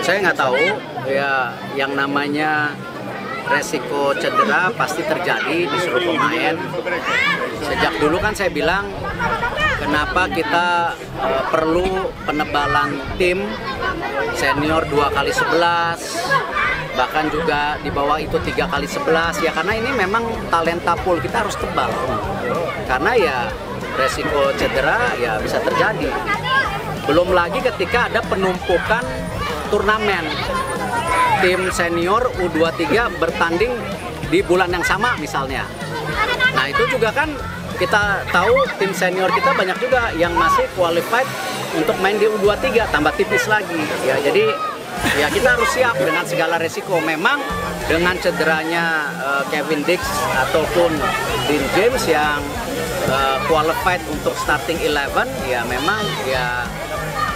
Saya nggak tahu, ya yang namanya resiko cedera pasti terjadi di seluruh pemain. Sejak dulu kan saya bilang, kenapa kita perlu penebalan tim senior 2x11, bahkan juga di bawah itu 3x11, ya karena ini memang talenta pool kita harus tebal. Karena ya resiko cedera ya bisa terjadi. Belum lagi ketika ada penumpukan turnamen. Tim senior U23 bertanding di bulan yang sama misalnya. Nah itu juga kan kita tahu tim senior kita banyak juga yang masih qualified untuk main di U23, tambah tipis lagi. Ya jadi ya kita harus siap dengan segala resiko. Memang dengan cederanya Kevin Dix ataupun Dean James yang qualified untuk starting 11, ya memang ya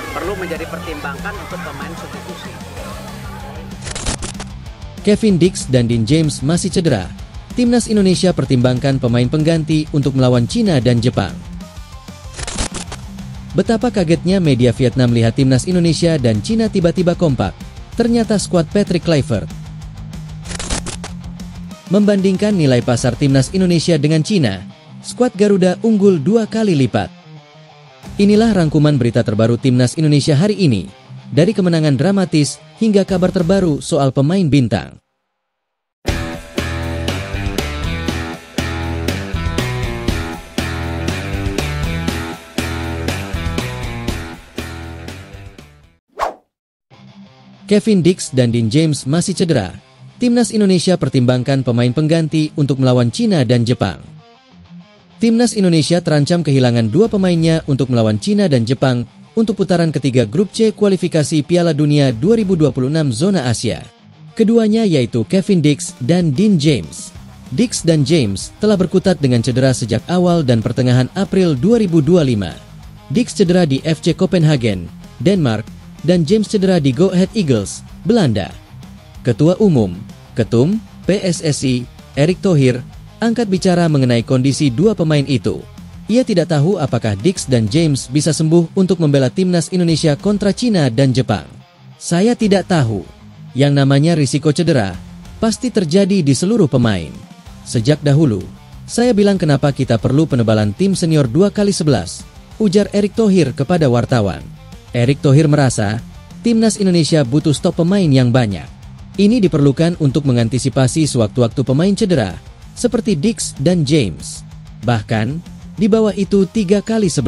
perlu menjadi pertimbangan untuk pemain substitusi. Kevin Dix dan Dean James masih cedera. Timnas Indonesia pertimbangkan pemain pengganti untuk melawan Cina dan Jepang. Betapa kagetnya media Vietnam lihat Timnas Indonesia dan Cina tiba-tiba kompak. Ternyata skuad Patrick Kluivert membandingkan nilai pasar Timnas Indonesia dengan Cina, skuad Garuda unggul 2 kali lipat. Inilah rangkuman berita terbaru Timnas Indonesia hari ini, dari kemenangan dramatis hingga kabar terbaru soal pemain bintang. Kevin Dix dan Dean James masih cedera. Timnas Indonesia pertimbangkan pemain pengganti untuk melawan Cina dan Jepang. Timnas Indonesia terancam kehilangan 2 pemainnya untuk melawan Cina dan Jepang untuk putaran ketiga Grup C kualifikasi Piala Dunia 2026 zona Asia. Keduanya yaitu Kevin Dix dan Dean James. Dix dan James telah berkutat dengan cedera sejak awal dan pertengahan April 2025. Dix cedera di FC Copenhagen, Denmark, dan James cedera di Go Ahead Eagles, Belanda. Ketua Umum, Ketum, PSSI, Erick Thohir, angkat bicara mengenai kondisi 2 pemain itu. Ia tidak tahu apakah Dix dan James bisa sembuh untuk membela Timnas Indonesia kontra Cina dan Jepang. Saya tidak tahu. Yang namanya risiko cedera pasti terjadi di seluruh pemain. Sejak dahulu, saya bilang kenapa kita perlu penebalan tim senior 2x11, ujar Erick Thohir kepada wartawan. Erick Thohir merasa Timnas Indonesia butuh stok pemain yang banyak. Ini diperlukan untuk mengantisipasi sewaktu-waktu pemain cedera seperti Dix dan James. Bahkan, di bawah itu 3x11.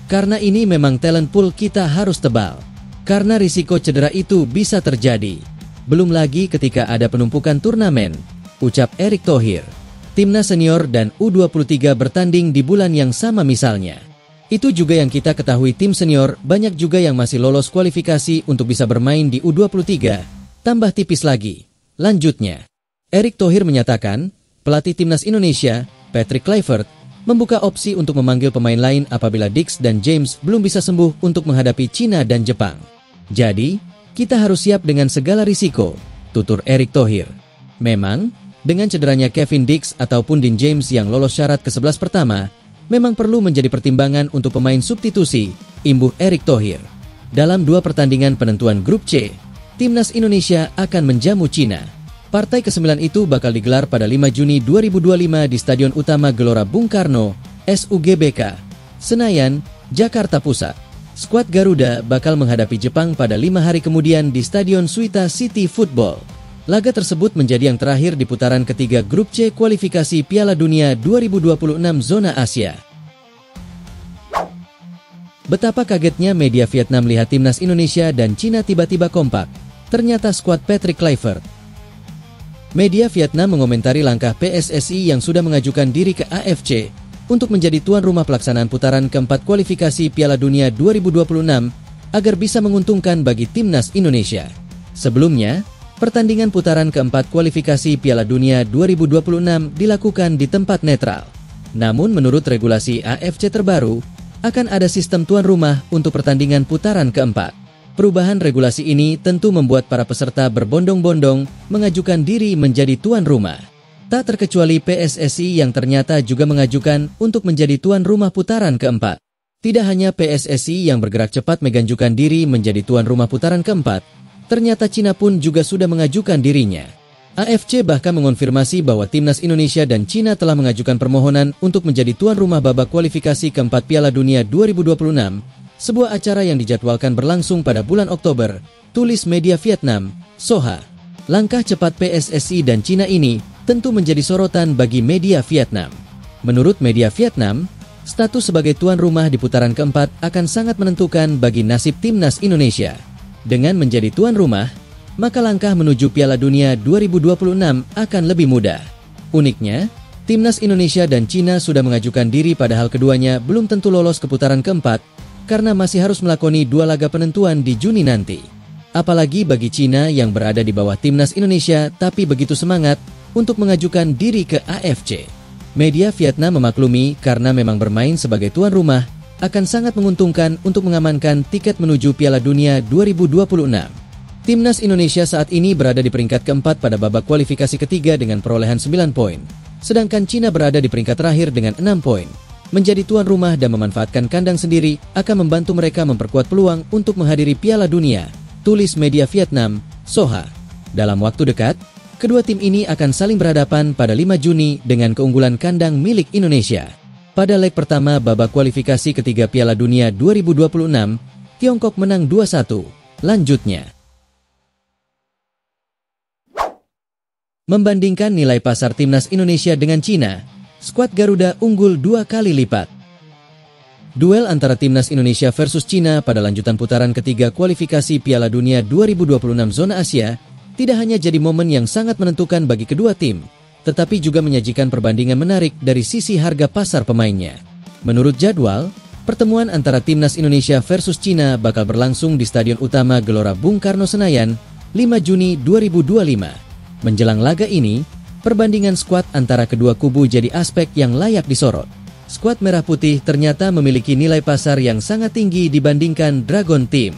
Karena ini memang talent pool kita harus tebal. Karena risiko cedera itu bisa terjadi. Belum lagi ketika ada penumpukan turnamen, ucap Erick Thohir. Timnas senior dan U23 bertanding di bulan yang sama misalnya. Itu juga yang kita ketahui, tim senior banyak juga yang masih lolos kualifikasi untuk bisa bermain di U23, tambah tipis lagi. Lanjutnya, Erick Thohir menyatakan, pelatih Timnas Indonesia, Patrick Kluivert, membuka opsi untuk memanggil pemain lain apabila Dix dan James belum bisa sembuh untuk menghadapi Cina dan Jepang. Jadi, kita harus siap dengan segala risiko, tutur Erick Thohir. Memang, dengan cederanya Kevin Dix ataupun Dean James yang lolos syarat ke-11 pertama, memang perlu menjadi pertimbangan untuk pemain substitusi, imbuh Erick Thohir. Dalam 2 pertandingan penentuan Grup C, Timnas Indonesia akan menjamu Cina. Partai ke-9 itu bakal digelar pada 5 Juni 2025 di Stadion Utama Gelora Bung Karno, SUGBK, Senayan, Jakarta Pusat. Skuad Garuda bakal menghadapi Jepang pada 5 hari kemudian di Stadion Suita City Football. Laga tersebut menjadi yang terakhir di putaran ketiga Grup C kualifikasi Piala Dunia 2026 zona Asia. Betapa kagetnya media Vietnam lihat Timnas Indonesia dan Cina tiba-tiba kompak. Ternyata skuad Patrick Kluivert. Media Vietnam mengomentari langkah PSSI yang sudah mengajukan diri ke AFC untuk menjadi tuan rumah pelaksanaan putaran keempat kualifikasi Piala Dunia 2026 agar bisa menguntungkan bagi Timnas Indonesia. Sebelumnya, pertandingan putaran keempat kualifikasi Piala Dunia 2026 dilakukan di tempat netral. Namun menurut regulasi AFC terbaru, akan ada sistem tuan rumah untuk pertandingan putaran keempat. Perubahan regulasi ini tentu membuat para peserta berbondong-bondong mengajukan diri menjadi tuan rumah. Tak terkecuali PSSI yang ternyata juga mengajukan untuk menjadi tuan rumah putaran keempat. Tidak hanya PSSI yang bergerak cepat mengajukan diri menjadi tuan rumah putaran keempat, ternyata Cina pun juga sudah mengajukan dirinya. AFC bahkan mengonfirmasi bahwa Timnas Indonesia dan Cina telah mengajukan permohonan untuk menjadi tuan rumah babak kualifikasi keempat Piala Dunia 2026, sebuah acara yang dijadwalkan berlangsung pada bulan Oktober, tulis media Vietnam, Soha. Langkah cepat PSSI dan Cina ini tentu menjadi sorotan bagi media Vietnam. Menurut media Vietnam, status sebagai tuan rumah di putaran keempat akan sangat menentukan bagi nasib Timnas Indonesia. Dengan menjadi tuan rumah, maka langkah menuju Piala Dunia 2026 akan lebih mudah. Uniknya, Timnas Indonesia dan Cina sudah mengajukan diri padahal keduanya belum tentu lolos ke putaran keempat karena masih harus melakoni 2 laga penentuan di Juni nanti. Apalagi bagi Cina yang berada di bawah Timnas Indonesia tapi begitu semangat untuk mengajukan diri ke AFC. Media Vietnam memaklumi karena memang bermain sebagai tuan rumah akan sangat menguntungkan untuk mengamankan tiket menuju Piala Dunia 2026. Timnas Indonesia saat ini berada di peringkat keempat pada babak kualifikasi ketiga dengan perolehan 9 poin. Sedangkan Cina berada di peringkat terakhir dengan 6 poin. Menjadi tuan rumah dan memanfaatkan kandang sendiri akan membantu mereka memperkuat peluang untuk menghadiri Piala Dunia, tulis media Vietnam, Soha. Dalam waktu dekat, kedua tim ini akan saling berhadapan pada 5 Juni dengan keunggulan kandang milik Indonesia. Pada leg pertama babak kualifikasi ketiga Piala Dunia 2026, Tiongkok menang 2-1. Lanjutnya, membandingkan nilai pasar Timnas Indonesia dengan Cina, skuad Garuda unggul 2 kali lipat. Duel antara Timnas Indonesia versus Cina pada lanjutan putaran ketiga kualifikasi Piala Dunia 2026 zona Asia tidak hanya jadi momen yang sangat menentukan bagi kedua tim, tetapi juga menyajikan perbandingan menarik dari sisi harga pasar pemainnya. Menurut jadwal, pertemuan antara Timnas Indonesia versus Cina bakal berlangsung di Stadion Utama Gelora Bung Karno Senayan, 5 Juni 2025. Menjelang laga ini, perbandingan skuad antara kedua kubu jadi aspek yang layak disorot. Skuad Merah Putih ternyata memiliki nilai pasar yang sangat tinggi dibandingkan Dragon Team.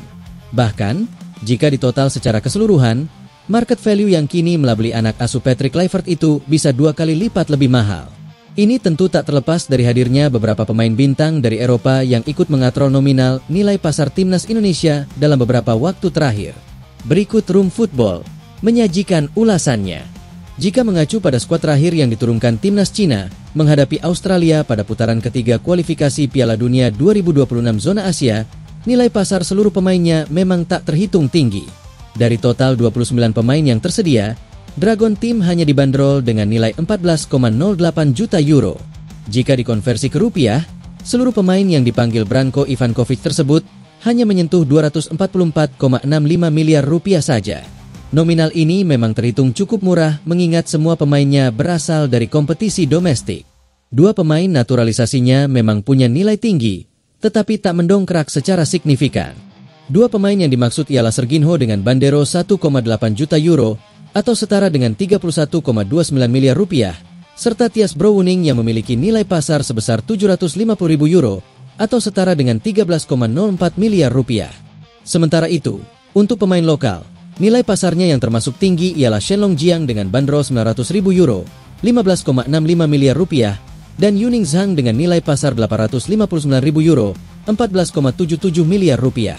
Bahkan, jika ditotal secara keseluruhan, market value yang kini melabeli anak asuh Patrick Kluivert itu bisa 2 kali lipat lebih mahal. Ini tentu tak terlepas dari hadirnya beberapa pemain bintang dari Eropa yang ikut mengatrol nominal nilai pasar Timnas Indonesia dalam beberapa waktu terakhir. Berikut Room Football menyajikan ulasannya. Jika mengacu pada skuad terakhir yang diturunkan Timnas Cina menghadapi Australia pada putaran ketiga kualifikasi Piala Dunia 2026 zona Asia, nilai pasar seluruh pemainnya memang tak terhitung tinggi. Dari total 29 pemain yang tersedia, Dragon Team hanya dibanderol dengan nilai 14,08 juta euro. Jika dikonversi ke rupiah, seluruh pemain yang dipanggil Branko Ivankovic tersebut hanya menyentuh 244,65 miliar rupiah saja. Nominal ini memang terhitung cukup murah mengingat semua pemainnya berasal dari kompetisi domestik. Dua pemain naturalisasinya memang punya nilai tinggi, tetapi tak mendongkrak secara signifikan. Dua pemain yang dimaksud ialah Serginho dengan bandero 1,8 juta euro atau setara dengan 31,29 miliar rupiah, serta Thias Brouwering yang memiliki nilai pasar sebesar 750.000 euro atau setara dengan 13,04 miliar rupiah. Sementara itu, untuk pemain lokal, nilai pasarnya yang termasuk tinggi ialah Shenlong Jiang dengan bandrol 900.000 euro, 15,65 miliar rupiah, dan Yuning Zhang dengan nilai pasar 859.000 euro, 14,77 miliar rupiah.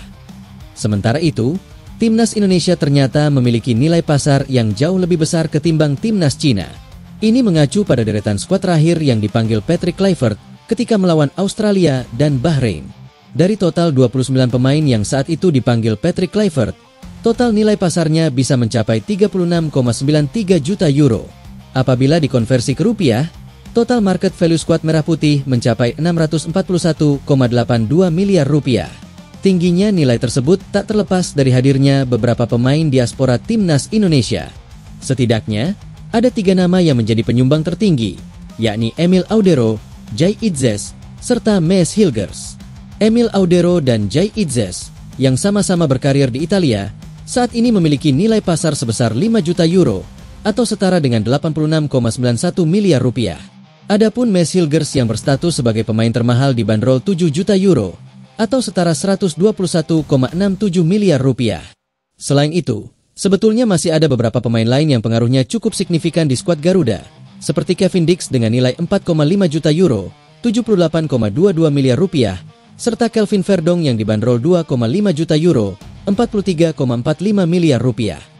Sementara itu, Timnas Indonesia ternyata memiliki nilai pasar yang jauh lebih besar ketimbang Timnas Cina. Ini mengacu pada deretan skuad terakhir yang dipanggil Patrick Kluivert ketika melawan Australia dan Bahrain. Dari total 29 pemain yang saat itu dipanggil Patrick Kluivert, total nilai pasarnya bisa mencapai 36,93 juta euro. Apabila dikonversi ke rupiah, total market value skuad Merah Putih mencapai 641,82 miliar rupiah. Tingginya nilai tersebut tak terlepas dari hadirnya beberapa pemain diaspora Timnas Indonesia. Setidaknya, ada 3 nama yang menjadi penyumbang tertinggi, yakni Emil Audero, Jai Itzes, serta Mees Hilgers. Emil Audero dan Jai Itzes, yang sama-sama berkarir di Italia, saat ini memiliki nilai pasar sebesar 5 juta euro, atau setara dengan 86,91 miliar rupiah. Adapun Mees Hilgers yang berstatus sebagai pemain termahal dibanderol 7 juta euro, atau setara 121,67 miliar rupiah. Selain itu, sebetulnya masih ada beberapa pemain lain yang pengaruhnya cukup signifikan di skuad Garuda, seperti Kevin Dix dengan nilai 4,5 juta euro, 78,22 miliar rupiah, serta Kelvin Verdong yang dibanderol 2,5 juta euro, 43,45 miliar rupiah.